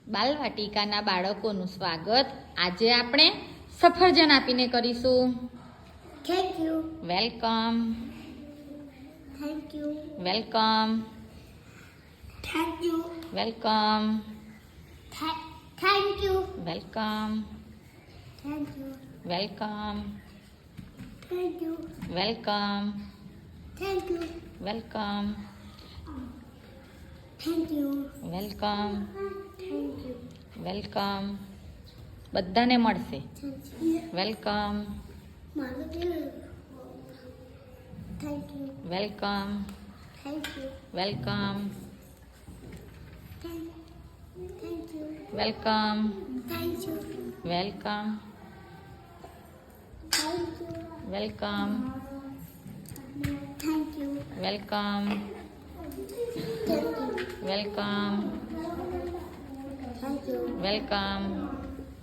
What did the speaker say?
બાલવાટિકાના બાળકોનું સ્વાગત આજે આપણે સફરજન આપીને કરીશું. Thank you. Welcome. Thank you. Welcome. Thank you. Welcome. Thank you. Welcome. Thank you. Welcome. Thank you. Welcome. Thank you. Welcome. Thank you. Welcome. Thank you. Welcome. બધાને મળશે. Welcome. Thank you. Welcome. Thank you. Welcome. Thank you. Welcome. Thank you. Welcome. Welcome. Thank you. Welcome. Thank you. Welcome. Thank you. Welcome.